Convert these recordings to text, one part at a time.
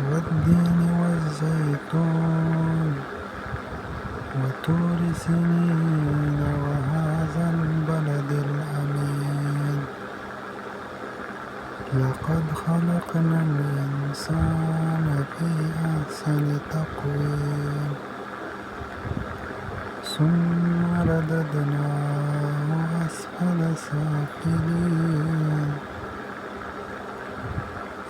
والتين والزيتون وطور سينين وهذا البلد الأمين لقد خلقنا الإنسان في أحسن تقويم ثم رددناه أسفل سافلين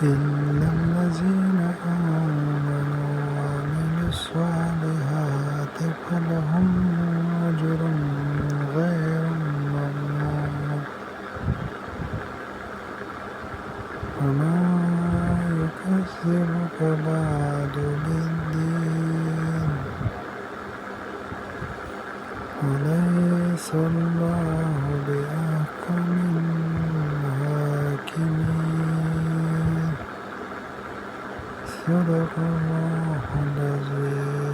إلا الذين آمنوا وعملوا الصالحات فلهم أجر غير ممنون وما يكذبك بعد بالدين أليس الله بأحكم الحاكمين صدق الله العظيم.